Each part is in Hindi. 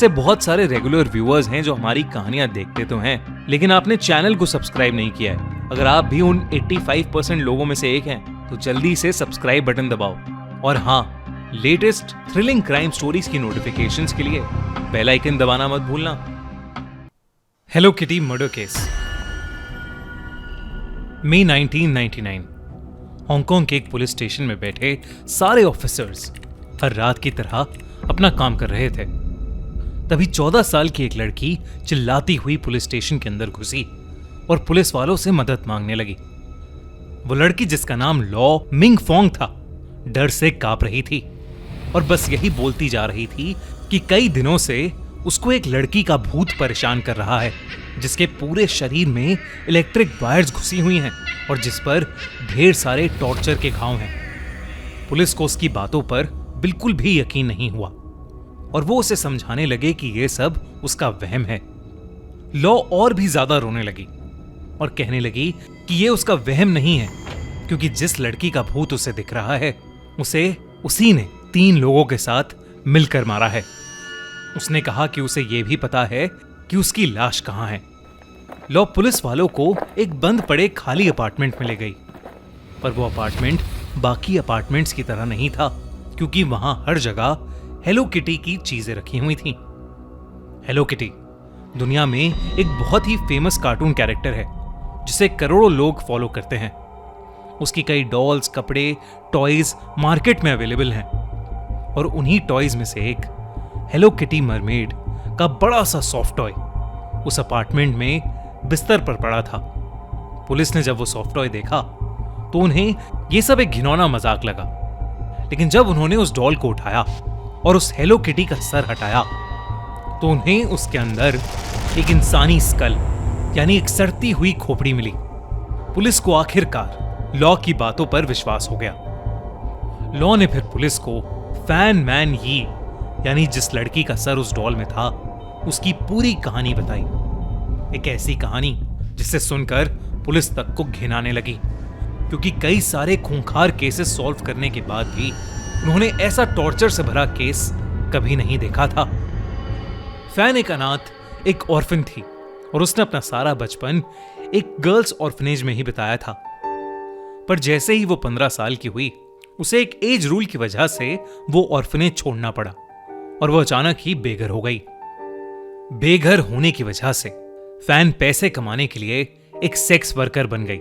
से बहुत सारे रेगुलर व्यूअर्स हैं जो हमारी कहानियां देखते तो हैं, लेकिन आपने चैनल को सब्सक्राइब नहीं किया है। अगर आप भी उन 85% लोगों में से एक हैं, तो जल्दी से सब्सक्राइब बटन दबाओ। और हाँ, लेटेस्ट थ्रिलिंग क्राइम स्टोरीज की नोटिफिकेशंस के लिए बेल आइकन दबाना मत भूलना। Hello kitty murder case. मई 1999। हांगकांग के एक पुलिस स्टेशन में बैठे सारे ऑफिसर्स हर रात की तरह अपना काम कर रहे थे। तभी 14 साल की एक लड़की चिल्लाती हुई पुलिस स्टेशन के अंदर घुसी और पुलिस वालों से मदद मांगने लगी। वो लड़की, जिसका नाम लॉ मिंग फोंग था, डर से कांप रही थी और बस यही बोलती जा रही थी कि कई दिनों से उसको एक लड़की का भूत परेशान कर रहा है, जिसके पूरे शरीर में इलेक्ट्रिक वायर्स घुसी हुई हैं और जिस पर ढेर सारे टॉर्चर के घाव हैं। पुलिस को उसकी बातों पर बिल्कुल भी यकीन नहीं हुआ और वो उसे समझाने लगे कि ये सब उसका वहम है। लॉ और भी ज्यादा रोने लगी और कहने लगी कि ये उसका वहम नहीं है, क्योंकि जिस लड़की का भूत उसे दिख रहा है, उसे उसी ने 3 लोगों के साथ मिलकर मारा है। उसने कहा कि उसे यह भी पता है कि उसकी लाश कहां है। लॉ पुलिस वालों को एक बंद पड़े खाली अपार्टमेंट में ले गई, पर वो अपार्टमेंट बाकी अपार्टमेंट्स की तरह नहीं था, क्योंकि वहां हर जगह हेलो किटी की चीजें रखी हुई थीं। हेलो किटी दुनिया में एक बहुत ही फेमस कार्टून कैरेक्टर है, जिसे करोड़ों लोग फॉलो करते हैं। उसकी कई डॉल्स, कपड़े, टॉयज मार्केट में अवेलेबल हैं और उन्हीं टॉयज में से एक हेलो किटी मरमेड का बड़ा सा सॉफ्ट टॉय उस अपार्टमेंट में बिस्तर पर पड़ा था। पुलिस ने जब वो सॉफ्ट टॉय देखा तो उन्हें ये सब एक घिनौना मजाक लगा, लेकिन जब उन्होंने उस डॉल को उठाया और उस हेलो किटी का सर हटाया तो उन्हें उसके अंदर एक इंसानी स्कल यानी एक सड़ती हुई खोपड़ी मिली। पुलिस को आखिरकार लॉ की बातों पर विश्वास हो गया। लॉ ने फिर पुलिस को फैन मैन यी, यानी जिस लड़की का सर उस डॉल में था, उसकी पूरी कहानी बताई। एक ऐसी कहानी जिसे सुनकर पुलिस तक को घिन आने लगी, क्योंकि कई सारे खूंखार केसेस सॉल्व करने के बाद भी उन्होंने ऐसा टॉर्चर से भरा केस कभी नहीं देखा था। फैन एक अनाथ, एक ऑर्फन थी और उसने अपना सारा बचपन एक गर्ल्स ऑर्फनेज में ही बिताया था। पर जैसे ही वो 15 साल की हुई, उसे एक एज रूल की वजह से वो ऑर्फनेज छोड़ना पड़ा और वो अचानक ही बेघर हो गई। बेघर होने की वजह से फैन पैसे कमाने के लिए एक सेक्स वर्कर बन गई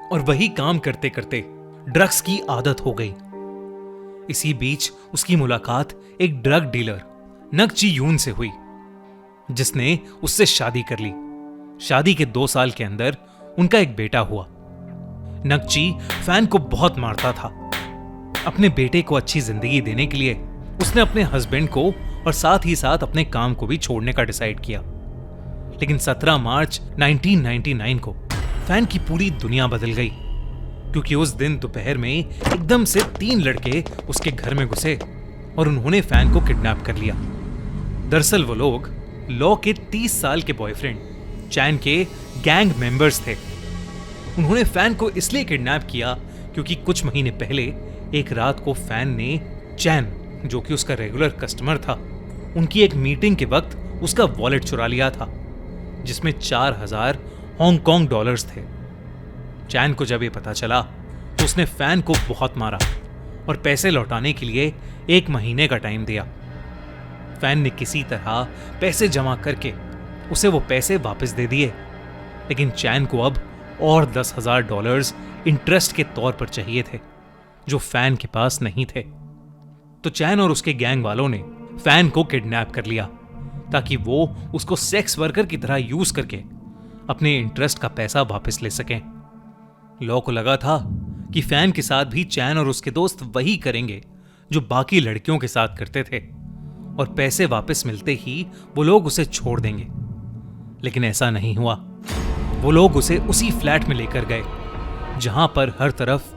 और वही काम करते करते ड्रग्स की आदत हो गई। इसी बीच उसकी मुलाकात एक ड्रग डीलर नकची यून से हुई, जिसने उससे शादी कर ली। शादी के 2 साल के अंदर उनका एक बेटा हुआ। नकची फैन को बहुत मारता था। अपने बेटे को अच्छी जिंदगी देने के लिए उसने अपने हस्बैंड को और साथ ही साथ अपने काम को भी छोड़ने का डिसाइड किया। लेकिन 17 मार्च 1999 को फैन की पूरी दुनिया बदल गई, क्योंकि उस दिन दोपहर में एकदम से 3 लड़के उसके घर में घुसे और उन्होंने फैन को किडनैप कर लिया। दरअसल वो लोग लॉ के 30 साल के बॉयफ्रेंड चैन के गैंग मेंबर्स थे। उन्होंने फैन को इसलिए किडनैप किया क्योंकि कुछ महीने पहले एक रात को फैन ने चैन, जो कि उसका रेगुलर कस्टमर था, उनकी एक मीटिंग के वक्त उसका वॉलेट चुरा लिया था, जिसमें 4000 हांगकांग डॉलर्स थे। चैन को जब ये पता चला तो उसने फैन को बहुत मारा और पैसे लौटाने के लिए 1 महीने का टाइम दिया। फैन ने किसी तरह पैसे जमा करके उसे वो पैसे वापस दे दिए, लेकिन चैन को अब और 10,000 डॉलर्स इंटरेस्ट के तौर पर चाहिए थे, जो फैन के पास नहीं थे। तो चैन और उसके गैंग वालों ने फैन को किडनैप कर लिया ताकि वो उसको सेक्स वर्कर की तरह यूज करके अपने इंटरेस्ट का पैसा वापस ले सकें। लॉ को लगा था कि फैन के साथ भी चैन और उसके दोस्त वही करेंगे जो बाकी लड़कियों के साथ करते थे और पैसे वापस मिलते ही वो लोग उसे छोड़ देंगे। लेकिन ऐसा नहीं हुआ। वो लोग उसे उसी फ्लैट में लेकर गए जहां पर हर तरफ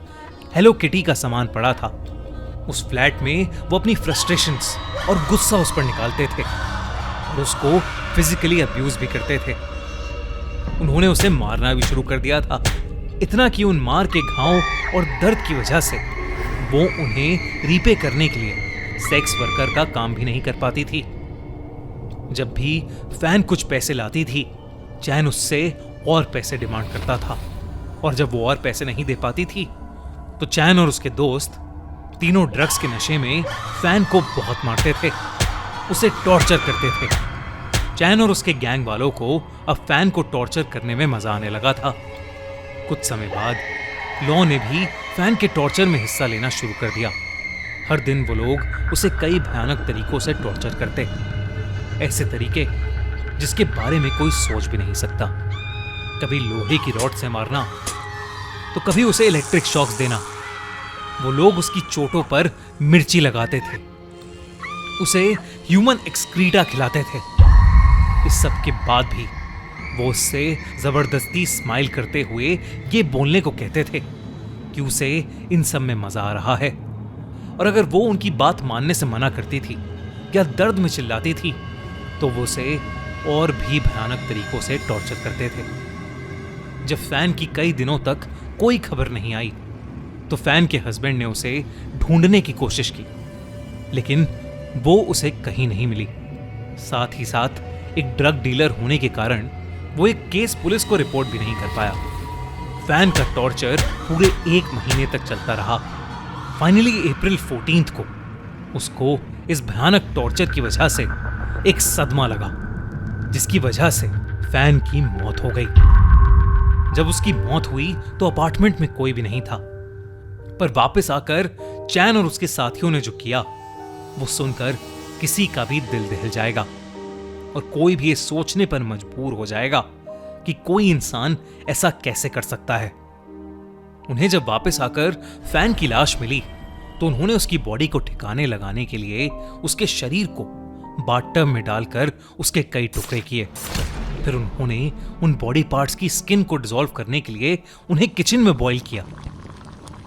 हेलो किटी का सामान पड़ा था। उस फ्लैट में वो अपनी फ्रस्ट्रेशंस और गुस्सा उस पर निकालते थे और उसको फिजिकली अब्यूज भी करते थे। उन्होंने उसे मारना भी शुरू कर दिया था, इतना कि उन मार के घाव और दर्द की वजह से वो उन्हें रीपे करने के लिए सेक्स वर्कर का काम भी नहीं कर पाती थी। जब भी फैन कुछ पैसे लाती थी, चैन उससे और पैसे डिमांड करता था, और जब वो और पैसे नहीं दे पाती थी तो चैन और उसके दोस्त तीनों ड्रग्स के नशे में फैन को बहुत मारते थे, उसे टॉर्चर करते थे। चैन और उसके गैंग वालों को अब फैन को टॉर्चर करने में मजा आने लगा था। कुछ समय बाद लॉ ने भी फैन के टॉर्चर में हिस्सा लेना शुरू कर दिया। हर दिन वो लोग उसे कई भयानक तरीकों से टॉर्चर करते, ऐसे तरीके जिसके बारे में कोई सोच भी नहीं सकता। कभी लोहे की रॉड से मारना, तो कभी उसे इलेक्ट्रिक शॉक्स देना। वो लोग उसकी चोटों पर मिर्ची लगाते थे, उसे ह्यूमन एक्सक्रीटा खिलाते थे। इस सब के बाद भी वो उससे जबरदस्ती स्माइल करते हुए ये बोलने को कहते थे कि उसे इन सब में मजा आ रहा है, और अगर वो उनकी बात मानने से मना करती थी या दर्द में चिल्लाती थी तो वो उसे और भी भयानक तरीकों से टॉर्चर करते थे। जब फैन की कई दिनों तक कोई खबर नहीं आई तो फैन के हस्बैंड ने उसे ढूंढने की कोशिश की, लेकिन वो उसे कहीं नहीं मिली। साथ ही साथ एक ड्रग डीलर होने के कारण वो एक केस पुलिस को रिपोर्ट भी नहीं कर पाया। फैन का टॉर्चर पूरे 1 महीने तक चलता रहा। फाइनली अप्रैल 14 को उसको इस भयानक टॉर्चर की वजह से एक सदमा लगा, जिसकी वजह से फैन की मौत हो गई। जब उसकी मौत हुई तो अपार्टमेंट में कोई भी नहीं था, पर वापस आकर चैन और उसके साथियों ने जो किया वो सुनकर किसी का भी दिल दहल जाएगा, और कोई भी ये सोचने पर मजबूर हो जाएगा कि कोई इंसान ऐसा कैसे कर सकता है। उन्हें जब वापस आकर फैन की लाश मिली तो उन्होंने उसकी बॉडी को ठिकाने लगाने के लिए उसके शरीर को बाथटब में डालकर उसके कई टुकड़े किए। फिर उन्होंने उन बॉडी पार्ट्स की स्किन को डिसॉल्व करने के लिए उन्हें किचन में बॉईल किया।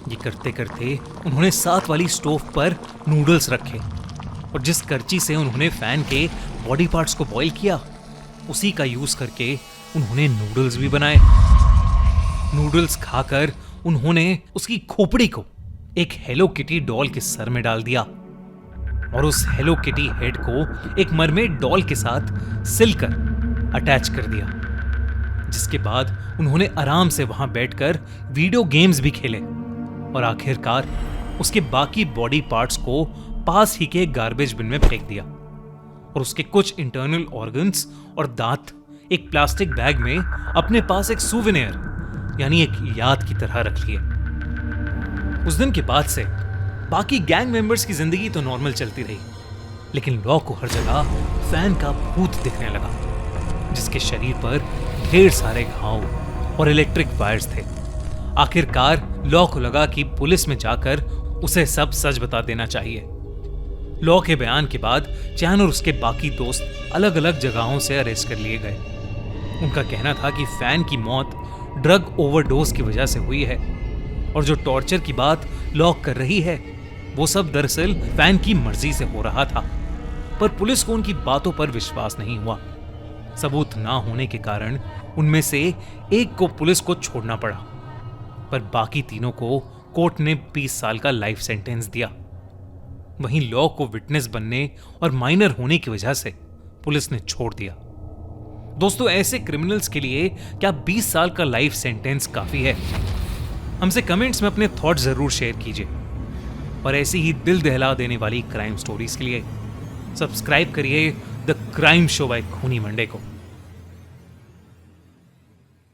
ये करते करते उन्होंने साथ वाली स्टोव पर नूडल्स रखे, और जिस करची से उन्होंने फैन के बॉडी पार्ट्स को बॉईल किया उसी का यूज करके उन्होंने नूडल्स भी बनाए। नूडल्स खाकर उन्होंने उसकी खोपड़ी को एक हेलो किटी डॉल के सर में डाल दिया, और उस हेलो किटी हेड को एक मरमेड डॉल के साथ सिलकर अटैच कर दिया। जिसके बाद उन्होंने आराम से वहां बैठकर वीडियो गेम्स भी खेले, और आखिरकार उसके बाकी बॉडी पार्ट्स को पास ही के गार्बेज बिन में फेंक दिया, और उसके कुछ इंटरनल ऑर्गन्स और दांत एक प्लास्टिक बैग में अपने पास एक सूवेनियर यानी एक याद की तरह रख लिए। उस दिन के बाद से बाकी गैंग मेंबर्स की जिंदगी तो नॉर्मल चलती रही, लेकिन लॉ को हर जगह फैन का भूत दिखने लगा, जिसके शरीर पर ढेर सारे घाव और इलेक्ट्रिक वायर्स थे। आखिरकार लॉ को लगा कि पुलिस में जाकर उसे सब सच बता देना चाहिए। लॉ के बयान के बाद चैन और उसके बाकी दोस्त अलग अलग जगहों से अरेस्ट कर लिए गए। उनका कहना था कि फैन की मौत ड्रग ओवरडोज की वजह से हुई है, और जो टॉर्चर की बात लॉ कर रही है वो सब दरअसल फैन की मर्जी से हो रहा था। पर पुलिस को उनकी बातों पर विश्वास नहीं हुआ। सबूत ना होने के कारण उनमें से एक को पुलिस को छोड़ना पड़ा, पर बाकी तीनों को कोर्ट ने 20 साल का लाइफ सेंटेंस दिया। वहीं लॉ को विटनेस बनने और माइनर होने की वजह से पुलिस ने छोड़ दिया। दोस्तों, ऐसे क्रिमिनल्स के लिए क्या 20 साल का लाइफ सेंटेंस काफी है? हमसे कमेंट्स में अपने थॉट्स जरूर शेयर कीजिए, और ऐसी ही दिल दहला देने वाली क्राइम स्टोरीज के लिए सब्सक्राइब करिए द क्राइम शो बाय खूनी मंडे को।